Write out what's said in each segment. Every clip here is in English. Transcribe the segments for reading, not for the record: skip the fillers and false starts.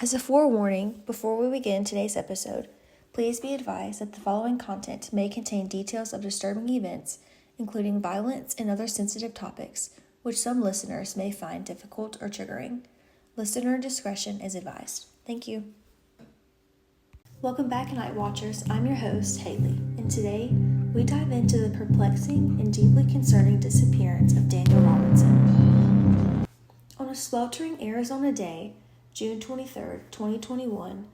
As a forewarning, before we begin today's episode, please be advised that the following content may contain details of disturbing events, including violence and other sensitive topics, which some listeners may find difficult or triggering. Listener discretion is advised. Thank you. Welcome back, Night Watchers. I'm your host, Haley, and today we dive into the perplexing and deeply concerning disappearance of Daniel Robinson. On a sweltering Arizona day, June 23, 2021,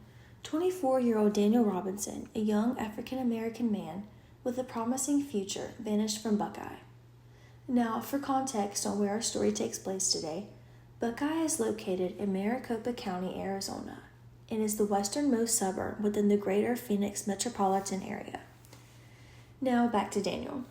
24-year-old Daniel Robinson, a young African-American man with a promising future, vanished from Buckeye. Now, for context on where our story takes place today, Buckeye is located in Maricopa County, Arizona, and is the westernmost suburb within the greater Phoenix metropolitan area. Now, back to Daniel.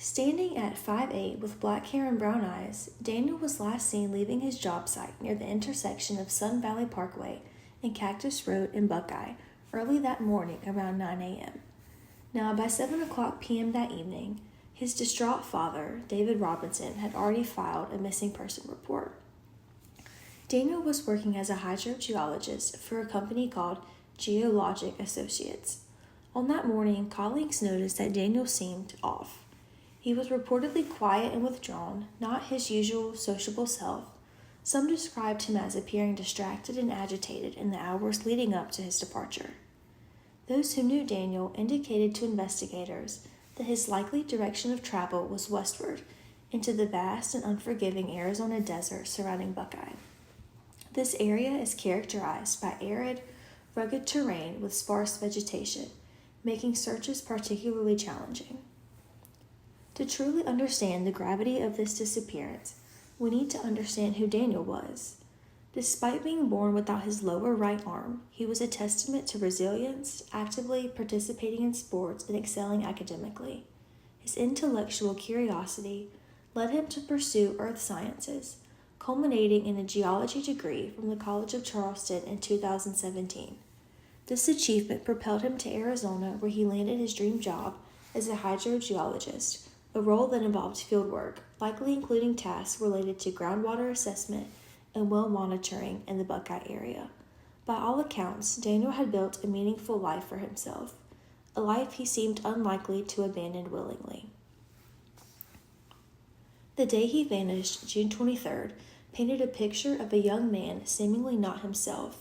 Standing at 5'8" with black hair and brown eyes, Daniel was last seen leaving his job site near the intersection of Sun Valley Parkway and Cactus Road in Buckeye early that morning around 9 a.m. Now, by 7 o'clock p.m. that evening, his distraught father, David Robinson, had already filed a missing person report. Daniel was working as a hydrogeologist for a company called Geologic Associates. On that morning, colleagues noticed that Daniel seemed off. He was reportedly quiet and withdrawn, not his usual sociable self. Some described him as appearing distracted and agitated in the hours leading up to his departure. Those who knew Daniel indicated to investigators that his likely direction of travel was westward, into the vast and unforgiving Arizona desert surrounding Buckeye. This area is characterized by arid, rugged terrain with sparse vegetation, making searches particularly challenging. To truly understand the gravity of this disappearance, we need to understand who Daniel was. Despite being born without his lower right arm, he was a testament to resilience, actively participating in sports and excelling academically. His intellectual curiosity led him to pursue earth sciences, culminating in a geology degree from the College of Charleston in 2017. This achievement propelled him to Arizona, where he landed his dream job as a hydrogeologist, a role that involved fieldwork, likely including tasks related to groundwater assessment and well monitoring in the Buckeye area. By all accounts, Daniel had built a meaningful life for himself, a life he seemed unlikely to abandon willingly. The day he vanished, June 23rd, painted a picture of a young man seemingly not himself.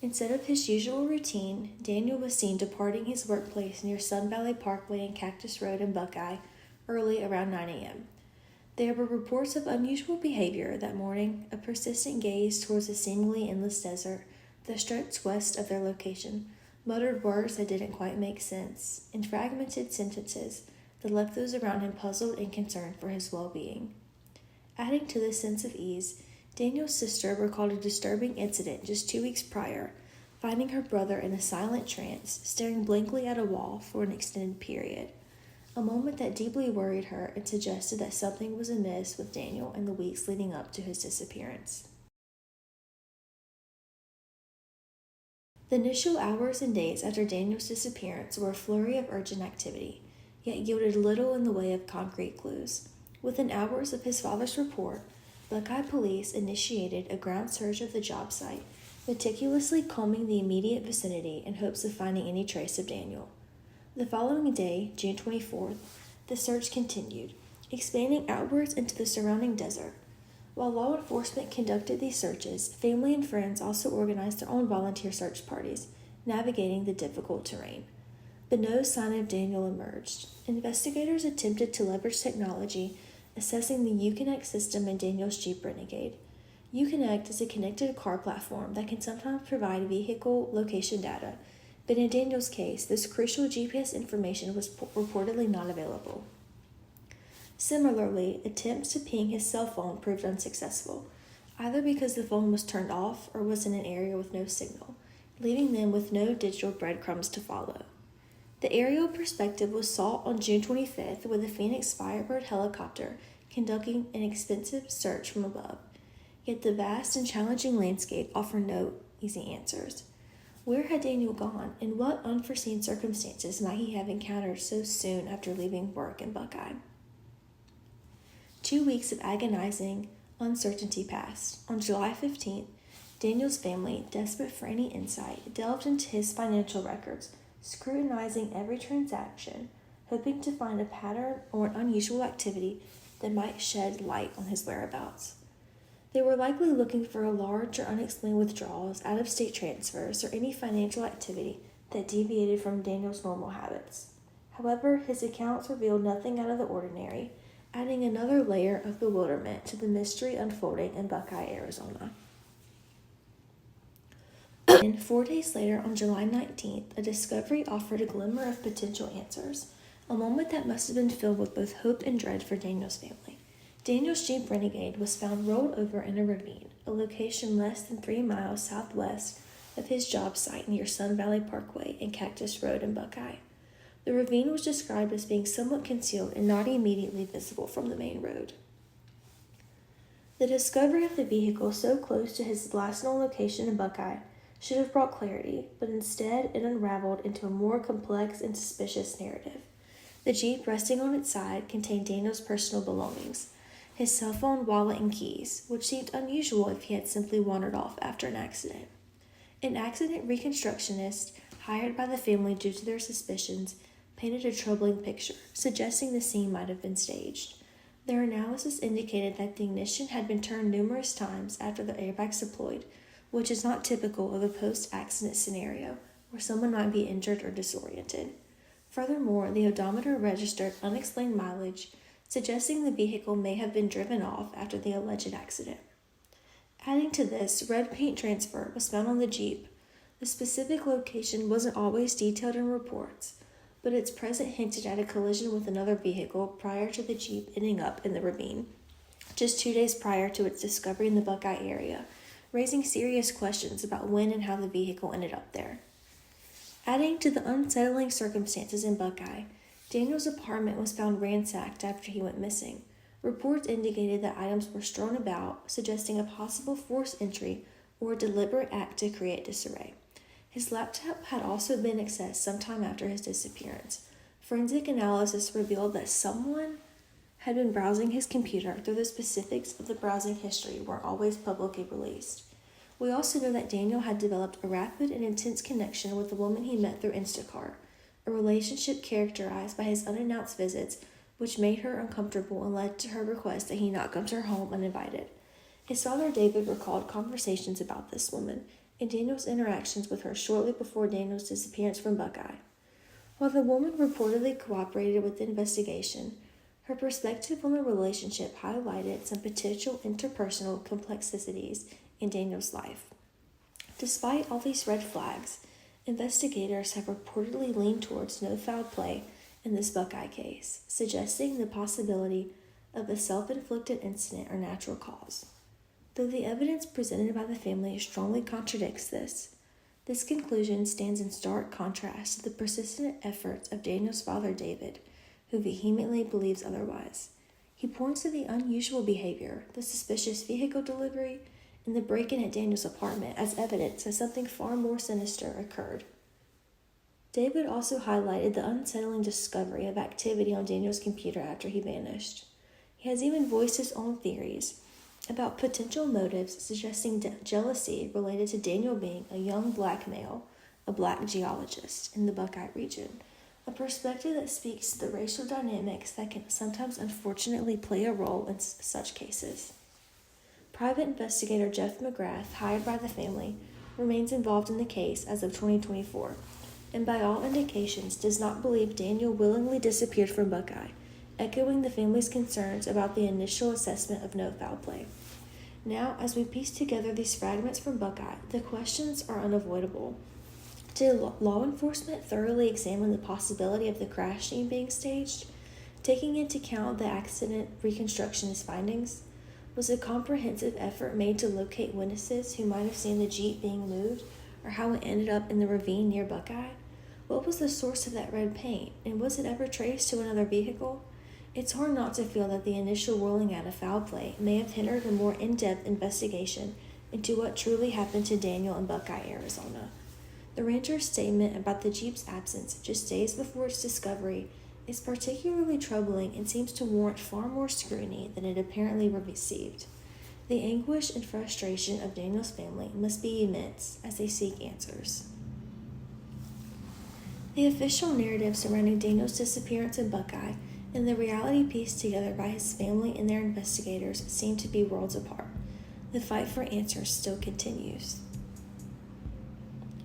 Instead of his usual routine, Daniel was seen departing his workplace near Sun Valley Parkway and Cactus Road in Buckeye early around 9 a.m. There were reports of unusual behavior that morning, a persistent gaze towards a seemingly endless desert that stretched west of their location, muttered words that didn't quite make sense, and fragmented sentences that left those around him puzzled and concerned for his well-being. Adding to this sense of ease, Daniel's sister recalled a disturbing incident just 2 weeks prior, finding her brother in a silent trance, staring blankly at a wall for an extended period. A moment that deeply worried her and suggested that something was amiss with Daniel in the weeks leading up to his disappearance. The initial hours and days after Daniel's disappearance were a flurry of urgent activity, yet yielded little in the way of concrete clues. Within hours of his father's report, Buckeye police initiated a ground search of the job site, meticulously combing the immediate vicinity in hopes of finding any trace of Daniel. The following day, June 24th, the search continued, expanding outwards into the surrounding desert. While law enforcement conducted these searches, family and friends also organized their own volunteer search parties, navigating the difficult terrain. But no sign of Daniel emerged. Investigators attempted to leverage technology, assessing the Uconnect system in Daniel's Jeep Renegade. Uconnect is a connected car platform that can sometimes provide vehicle location data, but in Daniel's case, this crucial GPS information was reportedly not available. Similarly, attempts to ping his cell phone proved unsuccessful, either because the phone was turned off or was in an area with no signal, leaving them with no digital breadcrumbs to follow. The aerial perspective was sought on June 25th with a Phoenix Firebird helicopter conducting an expensive search from above, yet the vast and challenging landscape offered no easy answers. Where had Daniel gone, and what unforeseen circumstances might he have encountered so soon after leaving work in Buckeye? 2 weeks of agonizing uncertainty passed. On July 15th, Daniel's family, desperate for any insight, delved into his financial records, scrutinizing every transaction, hoping to find a pattern or an unusual activity that might shed light on his whereabouts. They were likely looking for large or unexplained withdrawals, out-of-state transfers, or any financial activity that deviated from Daniel's normal habits. However, his accounts revealed nothing out of the ordinary, adding another layer of bewilderment to the mystery unfolding in Buckeye, Arizona. And 4 days later, on July 19th, a discovery offered a glimmer of potential answers, a moment that must have been filled with both hope and dread for Daniel's family. Daniel's Jeep Renegade was found rolled over in a ravine, a location less than 3 miles southwest of his job site near Sun Valley Parkway and Cactus Road in Buckeye. The ravine was described as being somewhat concealed and not immediately visible from the main road. The discovery of the vehicle so close to his last known location in Buckeye should have brought clarity, but instead it unraveled into a more complex and suspicious narrative. The Jeep resting on its side contained Daniel's personal belongings, his cell phone, wallet, and keys, which seemed unusual if he had simply wandered off after an accident. An accident reconstructionist hired by the family due to their suspicions painted a troubling picture, suggesting the scene might have been staged. Their analysis indicated that the ignition had been turned numerous times after the airbags deployed, which is not typical of a post-accident scenario where someone might be injured or disoriented. Furthermore, the odometer registered unexplained mileage, suggesting the vehicle may have been driven off after the alleged accident. Adding to this, red paint transfer was found on the Jeep. The specific location wasn't always detailed in reports, but its presence hinted at a collision with another vehicle prior to the Jeep ending up in the ravine, just 2 days prior to its discovery in the Buckeye area, raising serious questions about when and how the vehicle ended up there. Adding to the unsettling circumstances in Buckeye, Daniel's apartment was found ransacked after he went missing. Reports indicated that items were strewn about, suggesting a possible forced entry or a deliberate act to create disarray. His laptop had also been accessed sometime after his disappearance. Forensic analysis revealed that someone had been browsing his computer, though the specifics of the browsing history weren't always publicly released. We also know that Daniel had developed a rapid and intense connection with the woman he met through Instacart, a relationship characterized by his unannounced visits, which made her uncomfortable and led to her request that he not come to her home uninvited. His father David recalled conversations about this woman and Daniel's interactions with her shortly before Daniel's disappearance from Buckeye. While the woman reportedly cooperated with the investigation, her perspective on the relationship highlighted some potential interpersonal complexities in Daniel's life. Despite all these red flags, investigators have reportedly leaned towards no foul play in this Buckeye case, suggesting the possibility of a self-inflicted incident or natural cause. Though the evidence presented by the family strongly contradicts this conclusion stands in stark contrast to the persistent efforts of Daniel's father David, who vehemently believes otherwise. He points to the unusual behavior, the suspicious vehicle delivery, and the break-in at Daniel's apartment as evidence that something far more sinister occurred. David also highlighted the unsettling discovery of activity on Daniel's computer after he vanished. He has even voiced his own theories about potential motives, suggesting jealousy related to Daniel being a young black male, a black geologist in the Buckeye region, a perspective that speaks to the racial dynamics that can sometimes unfortunately play a role in such cases. Private investigator Jeff McGrath, hired by the family, remains involved in the case as of 2024, and by all indications does not believe Daniel willingly disappeared from Buckeye, echoing the family's concerns about the initial assessment of no foul play. Now, as we piece together these fragments from Buckeye, the questions are unavoidable. Did law enforcement thoroughly examine the possibility of the crash scene being staged, taking into account the accident reconstructionist findings? Was a comprehensive effort made to locate witnesses who might have seen the Jeep being moved, or how it ended up in the ravine near Buckeye? What was the source of that red paint, and was it ever traced to another vehicle? It's hard not to feel that the initial ruling out of foul play may have hindered a more in-depth investigation into what truly happened to Daniel in Buckeye, Arizona. The rancher's statement about the Jeep's absence just days before its discovery is particularly troubling and seems to warrant far more scrutiny than it apparently received. The anguish and frustration of Daniel's family must be immense as they seek answers. The official narrative surrounding Daniel's disappearance in Buckeye and the reality pieced together by his family and their investigators seem to be worlds apart. The fight for answers still continues.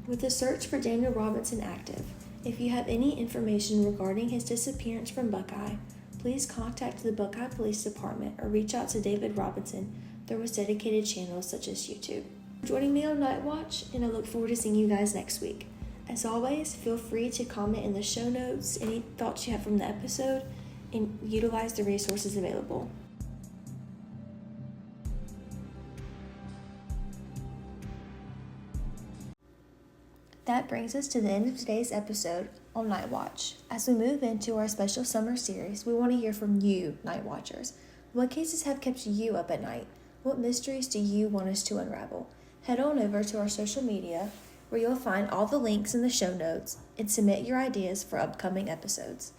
With the search for Daniel Robinson active, if you have any information regarding his disappearance from Buckeye, please contact the Buckeye Police Department or reach out to David Robinson through his dedicated channels such as YouTube. Joining me on Nightwatch, and I look forward to seeing you guys next week. As always, feel free to comment in the show notes any thoughts you have from the episode and utilize the resources available. That brings us to the end of today's episode on Nightwatch. As we move into our special summer series, we want to hear from you, Night Watchers. What cases have kept you up at night? What mysteries do you want us to unravel? Head on over to our social media, where you'll find all the links in the show notes, and submit your ideas for upcoming episodes.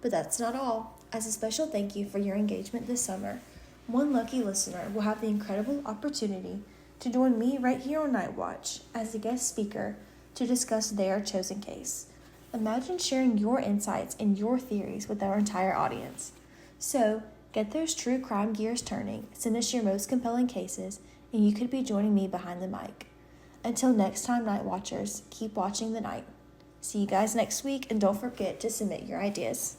But that's not all. As a special thank you for your engagement this summer, one lucky listener will have the incredible opportunity to join me right here on Nightwatch as a guest speaker to discuss their chosen case. Imagine sharing your insights and your theories with our entire audience. So, get those true crime gears turning, send us your most compelling cases, and you could be joining me behind the mic. Until next time, Night Watchers, keep watching the night. See you guys next week, and don't forget to submit your ideas.